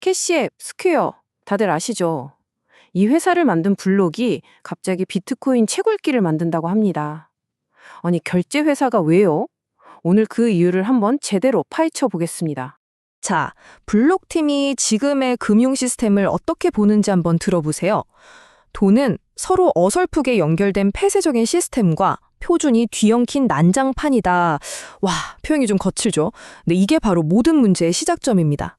캐시앱, 스퀘어, 다들 아시죠? 이 회사를 만든 블록이 갑자기 비트코인 채굴기를 만든다고 합니다. 아니, 결제 회사가 왜요? 오늘 그 이유를 한번 제대로 파헤쳐 보겠습니다. 자, 블록팀이 지금의 금융 시스템을 어떻게 보는지 한번 들어보세요. 돈은 서로 어설프게 연결된 폐쇄적인 시스템과 표준이 뒤엉킨 난장판이다. 와, 표현이 좀 거칠죠? 근데 이게 바로 모든 문제의 시작점입니다.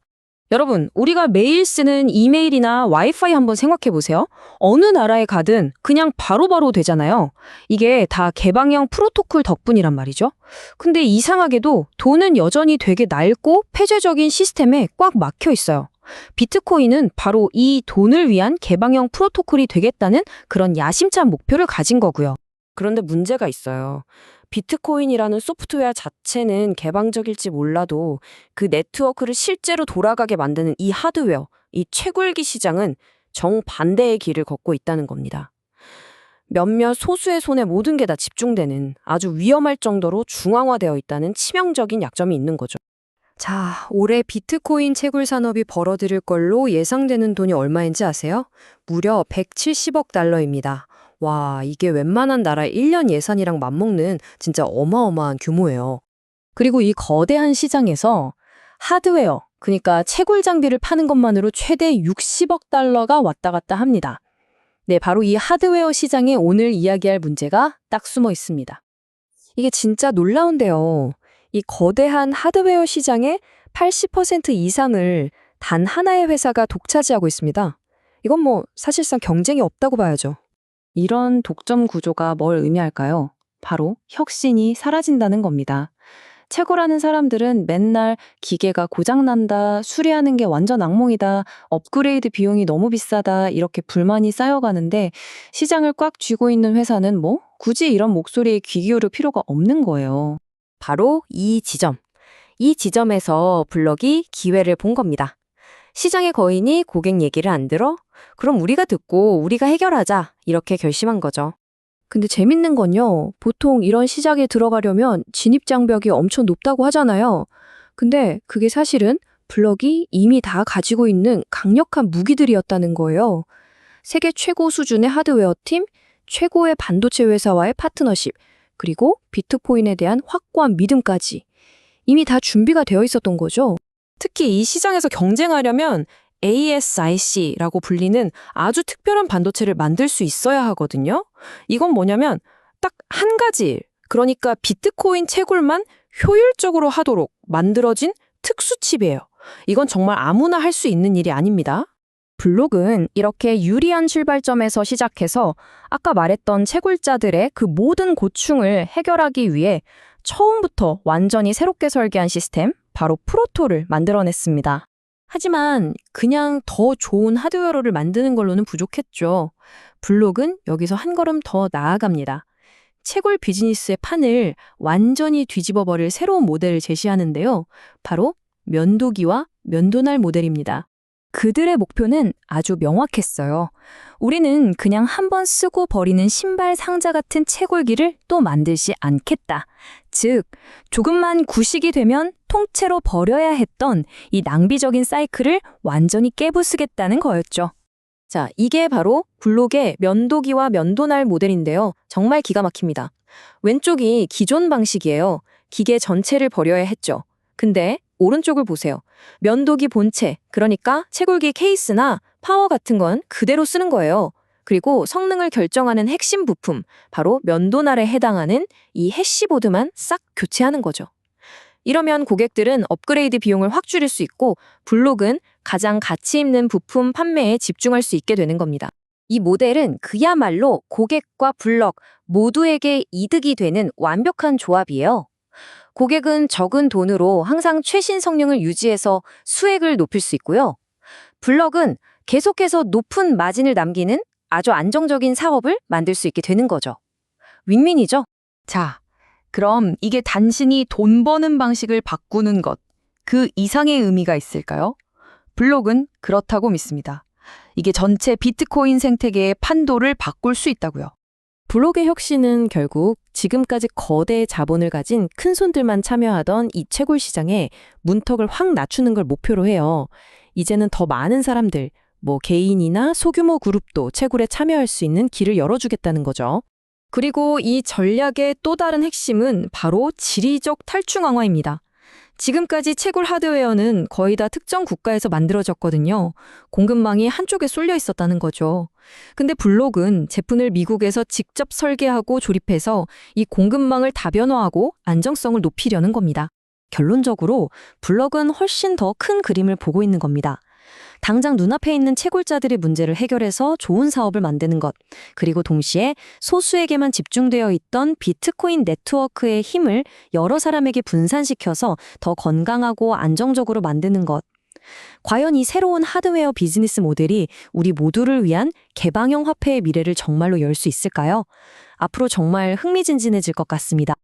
여러분, 우리가 매일 쓰는 이메일이나 와이파이 한번 생각해 보세요. 어느 나라에 가든 그냥 바로바로 되잖아요. 이게 다 개방형 프로토콜 덕분이란 말이죠. 근데 이상하게도 돈은 여전히 되게 낡고 폐쇄적인 시스템에 꽉 막혀 있어요. 비트코인은 바로 이 돈을 위한 개방형 프로토콜이 되겠다는 그런 야심찬 목표를 가진 거고요. 그런데 문제가 있어요. 비트코인이라는 소프트웨어 자체는 개방적일지 몰라도 그 네트워크를 실제로 돌아가게 만드는 이 하드웨어, 이 채굴기 시장은 정반대의 길을 걷고 있다는 겁니다. 몇몇 소수의 손에 모든 게 다 집중되는 아주 위험할 정도로 중앙화되어 있다는 치명적인 약점이 있는 거죠. 자, 올해 비트코인 채굴 산업이 벌어들일 걸로 예상되는 돈이 얼마인지 아세요? 무려 170억 달러입니다. 와, 이게 웬만한 나라의 1년 예산이랑 맞먹는 진짜 어마어마한 규모예요. 그리고 이 거대한 시장에서 하드웨어, 그러니까 채굴 장비를 파는 것만으로 최대 60억 달러가 왔다 갔다 합니다. 네, 바로 이 하드웨어 시장에 오늘 이야기할 문제가 딱 숨어 있습니다. 이게 진짜 놀라운데요. 이 거대한 하드웨어 시장의 80% 이상을 단 하나의 회사가 독차지하고 있습니다. 이건 뭐 사실상 경쟁이 없다고 봐야죠. 이런 독점 구조가 뭘 의미할까요? 바로 혁신이 사라진다는 겁니다. 채굴하는 사람들은 맨날 기계가 고장난다, 수리하는 게 완전 악몽이다, 업그레이드 비용이 너무 비싸다 이렇게 불만이 쌓여가는데 시장을 꽉 쥐고 있는 회사는 뭐 굳이 이런 목소리에 귀 기울일 필요가 없는 거예요. 바로 이 지점. 이 지점에서 블럭이 기회를 본 겁니다. 시장의 거인이 고객 얘기를 안 들어? 그럼 우리가 듣고 우리가 해결하자 이렇게 결심한 거죠. 근데 재밌는 건요. 보통 이런 시장에 들어가려면 진입 장벽이 엄청 높다고 하잖아요. 근데 그게 사실은 블럭이 이미 다 가지고 있는 강력한 무기들이었다는 거예요. 세계 최고 수준의 하드웨어 팀, 최고의 반도체 회사와의 파트너십, 그리고 비트코인에 대한 확고한 믿음까지 이미 다 준비가 되어 있었던 거죠. 특히 이 시장에서 경쟁하려면 ASIC라고 불리는 아주 특별한 반도체를 만들 수 있어야 하거든요. 이건 뭐냐면 딱 한 가지, 그러니까 비트코인 채굴만 효율적으로 하도록 만들어진 특수칩이에요. 이건 정말 아무나 할 수 있는 일이 아닙니다. 블록은 이렇게 유리한 출발점에서 시작해서 아까 말했던 채굴자들의 그 모든 고충을 해결하기 위해 처음부터 완전히 새롭게 설계한 시스템, 바로 프로토를 만들어냈습니다. 하지만 그냥 더 좋은 하드웨어를 만드는 걸로는 부족했죠. 블록은 여기서 한 걸음 더 나아갑니다. 채굴 비즈니스의 판을 완전히 뒤집어버릴 새로운 모델을 제시하는데요. 바로 면도기와 면도날 모델입니다. 그들의 목표는 아주 명확했어요. 우리는 그냥 한 번 쓰고 버리는 신발 상자 같은 채굴기를 또 만들지 않겠다. 즉, 조금만 구식이 되면 통째로 버려야 했던 이 낭비적인 사이클을 완전히 깨부수겠다는 거였죠. 자, 이게 바로 블록의 면도기와 면도날 모델인데요. 정말 기가 막힙니다. 왼쪽이 기존 방식이에요. 기계 전체를 버려야 했죠. 근데 오른쪽을 보세요. 면도기 본체, 그러니까 채굴기 케이스나 파워 같은 건 그대로 쓰는 거예요. 그리고 성능을 결정하는 핵심 부품, 바로 면도날에 해당하는 이 해시보드만 싹 교체하는 거죠. 이러면 고객들은 업그레이드 비용을 확 줄일 수 있고 블록은 가장 가치 있는 부품 판매에 집중할 수 있게 되는 겁니다. 이 모델은 그야말로 고객과 블록 모두에게 이득이 되는 완벽한 조합이에요. 고객은 적은 돈으로 항상 최신 성능을 유지해서 수익을 높일 수 있고요. 블럭은 계속해서 높은 마진을 남기는 아주 안정적인 사업을 만들 수 있게 되는 거죠. 윈윈이죠? 자, 그럼 이게 단순히 돈 버는 방식을 바꾸는 것, 그 이상의 의미가 있을까요? 블록은 그렇다고 믿습니다. 이게 전체 비트코인 생태계의 판도를 바꿀 수 있다고요. 블록의 혁신은 결국 지금까지 거대 자본을 가진 큰 손들만 참여하던 이 채굴 시장에 문턱을 확 낮추는 걸 목표로 해요. 이제는 더 많은 사람들, 개인이나 소규모 그룹도 채굴에 참여할 수 있는 길을 열어주겠다는 거죠. 그리고 이 전략의 또 다른 핵심은 바로 지리적 탈중 강화입니다. 지금까지 채굴 하드웨어는 거의 다 특정 국가에서 만들어졌거든요. 공급망이 한쪽에 쏠려 있었다는 거죠. 근데 블록은 제품을 미국에서 직접 설계하고 조립해서 이 공급망을 다변화하고 안정성을 높이려는 겁니다. 결론적으로 블록은 훨씬 더 큰 그림을 보고 있는 겁니다. 당장 눈앞에 있는 채굴자들의 문제를 해결해서 좋은 사업을 만드는 것, 그리고 동시에 소수에게만 집중되어 있던 비트코인 네트워크의 힘을 여러 사람에게 분산시켜서 더 건강하고 안정적으로 만드는 것. 과연 이 새로운 하드웨어 비즈니스 모델이 우리 모두를 위한 개방형 화폐의 미래를 정말로 열 수 있을까요? 앞으로 정말 흥미진진해질 것 같습니다.